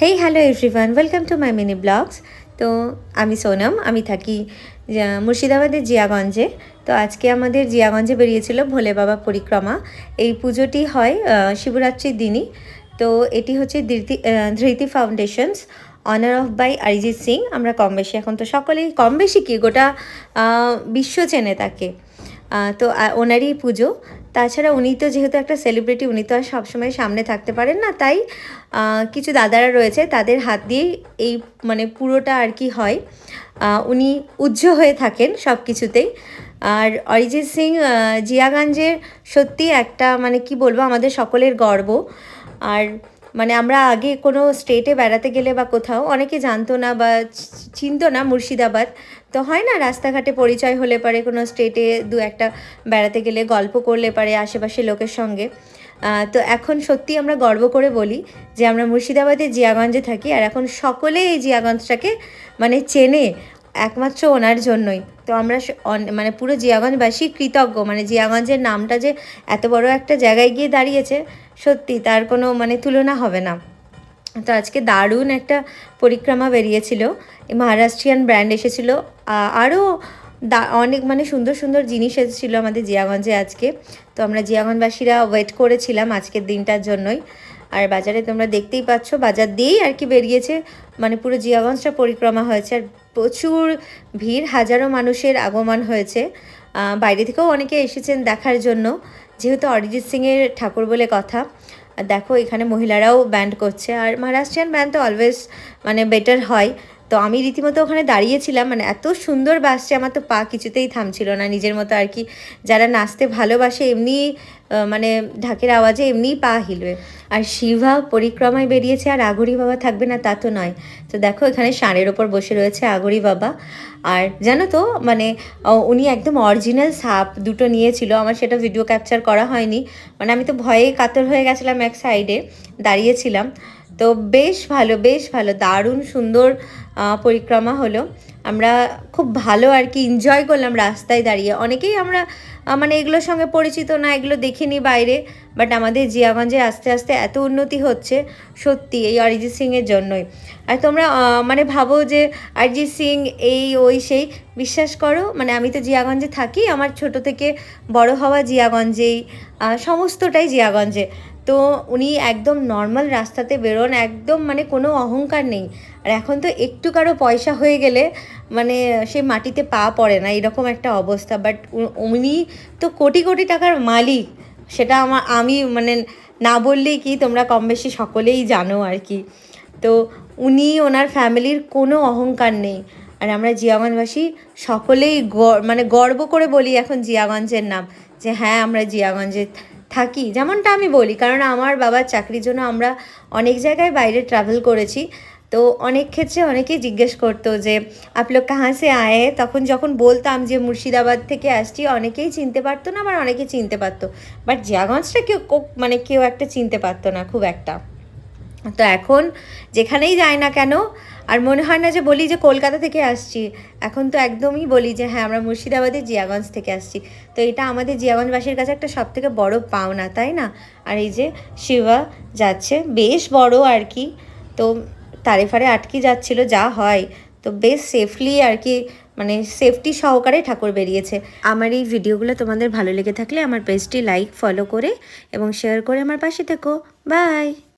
Hey hello everyone, welcome to my mini vlogs. তো আমি সোনাম, আমি থাকি মুর্শিদাবাদের জিয়াগঞ্জে। তো আজকে আমাদের জিয়াগঞ্জে বেরিয়েছিল ভোলে বাবা পরিক্রমা। এই পুজোটি হয় শিবরাত্রির দিনই। তো এটি হচ্ছে Dhriti foundations honour of by Arijit Singh. আমরা কম বেশি, এখন তো সকলেই কম বেশি কি গোটা বিশ্ব চেনে তাকে। তো ওনারই পুজো। তাছাড়া উনি তো যেহেতু একটা সেলিব্রিটি, উনি তো আর সবসময় সামনে থাকতে পারেন না, তাই কিছু দাদারা রয়েছে তাদের হাত দিয়েই এই মানে পুরোটা আর কি হয়। উনি উজ্জ্ব হয়ে থাকেন সব কিছুতেই। আর অরিজিৎ সিং জিয়াগঞ্জের সত্যি একটা মানে কি বলবো, আমাদের সকলের গর্ব। আর মানে আমরা আগে কোনো স্টেটে বেড়াতে গেলে বা কোথাও অনেকে জানতো না বা চিনতো না মুর্শিদাবাদ। তো হয় না, রাস্তাঘাটে পরিচয় হলে পারে কোনো স্টেটে দু একটা বেড়াতে গেলে গল্প করলে পারে আশেপাশের লোকের সঙ্গে। তো এখন সত্যি আমরা গর্ব করে বলি যে আমরা মুর্শিদাবাদের জিয়াগঞ্জে থাকি, আর এখন সকলে এই জিয়াগঞ্জটাকে মানে চেনে একমাত্র ওনার জন্যই। তো আমরা মানে পুরো জিয়াগঞ্জবাসী কৃতজ্ঞ, মানে জিয়াগঞ্জের নামটা যে এত বড় একটা জায়গায় গিয়ে দাঁড়িয়েছে, সত্যি তার কোনো মানে তুলনা হবে না। তো আজকে দারুণ একটা পরিক্রমা বেরিয়েছিল, মহারাষ্ট্রিয়ান ব্র্যান্ড এসেছিল, আরও অনেক মানে সুন্দর সুন্দর জিনিস এসেছিলো আমাদের জিয়াগঞ্জে আজকে। তো আমরা জিয়াগঞ্জবাসীরা ওয়েট করেছিলাম আজকের দিনটার জন্যই। আর বাজারে তোমরা দেখতেই পাচ্ছ, বাজার দিয়েই আর কি বেরিয়েছে, মানে পুরো জিয়াগঞ্জটা পরিক্রমা হয়েছে। আর প্রচুর ভিড়, হাজারো মানুষের আগমন হয়েছে। বাইরে থেকেও অনেকে এসেছেন দেখার জন্য, যেহেতু অরিজিৎ সিংয়ের ঠাকুর বলে কথা। আর দেখো এখানে মহিলারাও ব্যান্ড করছে, আর মহারাষ্ট্রিয়ান ব্যান্ড তো অলওয়েজ মানে বেটার হয়। তো আমি রীতিমতো ওখানে দাঁড়িয়েছিলাম, মানে এত সুন্দর বাসছে, আমার তো পা কিছুতেই থামছিল না নিজের মতো আর কি। যারা নাচতে ভালোবাসে এমনি মানে ঢাকের আওয়াজে এমনিই পা হিলবে। আর শিবা পরিক্রমায় বেরিয়েছে, আর আগরি বাবা থাকবে না তা তো নয়। তো দেখো এখানে ষাঁড়ের ওপর বসে রয়েছে আগরি বাবা। আর জানো তো মানে উনি একদম অরিজিনাল সাপ দুটো নিয়েছিল, আমার সেটা ভিডিও ক্যাপচার করা হয়নি, মানে আমি তো ভয়ে কাতর হয়ে গেছিলাম, এক সাইডে দাঁড়িয়েছিলাম। তো বেশ ভালো, বেশ ভালো, দারুণ সুন্দর পরিক্রমা হলো। আমরা খুব ভালো আর কি এনজয় করলাম রাস্তায় দাঁড়িয়ে। অনেকেই আমরা মানে এগুলোর সঙ্গে পরিচিত না, এগুলো দেখিনি বাইরে, বাট আমাদের জিয়াগঞ্জে আস্তে আস্তে এত উন্নতি হচ্ছে সত্যি এই অরিজিৎ সিংয়ের জন্যই। আর তোমরা মানে ভাবো যে অরিজিৎ সিং এই ওই সেই, বিশ্বাস করো মানে আমি তো জিয়াগঞ্জে থাকি, আমার ছোট থেকে বড় হওয়া জিয়াগঞ্জেই, সমস্তটাই জিয়াগঞ্জে। তো উনি একদম নর্মাল রাস্তাতে বেরোন, একদম মানে কোনো অহংকার নেই। আর এখন তো একটু কারো পয়সা হয়ে গেলে মানে সে মাটিতে পা পড়ে না, এরকম একটা অবস্থা। বাট উনি তো কোটি কোটি টাকার মালিক, সেটা আমি মানে না বললেই কি, তোমরা কম বেশি সকলেই জানো আর কি। তো উনি ওনার ফ্যামিলির কোনো অহংকার নেই। আর আমরা জিয়াগঞ্জবাসী সকলেই মানে গর্ব করে বলি এখন জিয়াগঞ্জের নাম, যে হ্যাঁ আমরা জিয়াগঞ্জে থাকি। যেমনটা আমি বলি, কারণ আমার বাবার চাকরির জন্য আমরা অনেক জায়গায় বাইরে ট্রাভেল করেছি। তো অনেক ক্ষেত্রে অনেকেই জিজ্ঞেস করতো যে আপ লোগ কাহা সে আয়ে, তখন যখন বলতাম যে মুর্শিদাবাদ থেকে আসছি, অনেকেই চিনতে পারতো না, আবার অনেকে চিনতে পারতো, বাট জিয়াগঞ্জটা মানে কেউ একটা চিনতে পারতো না খুব একটা। তো এখন যেখানেই যাই না কেন, আর মনে হয় না যে বলি যে কলকাতা থেকে আসছি, এখন তো একদমই বলি যে হ্যাঁ আমরা মুর্শিদাবাদের জিয়াগঞ্জ থেকে আসছি। তো এটা আমাদের জিয়াগঞ্জবাসীর কাছে একটা সবথেকে বড় পাওনা, তাই না? আর এই যে শিবা যাচ্ছে বেশ বড় আর কি, তো তারে ফারে আটকে যাচ্ছিল যা হয়, তো বেশ সেফলি আর কি, মানে সেফটি সহকারে ঠাকুর বেরিয়েছে। আমার এই ভিডিওগুলো তোমাদের ভালো লেগে থাকলে আমার পেজটি লাইক ফলো করে এবং শেয়ার করে আমার পাশে থেকো। বাই।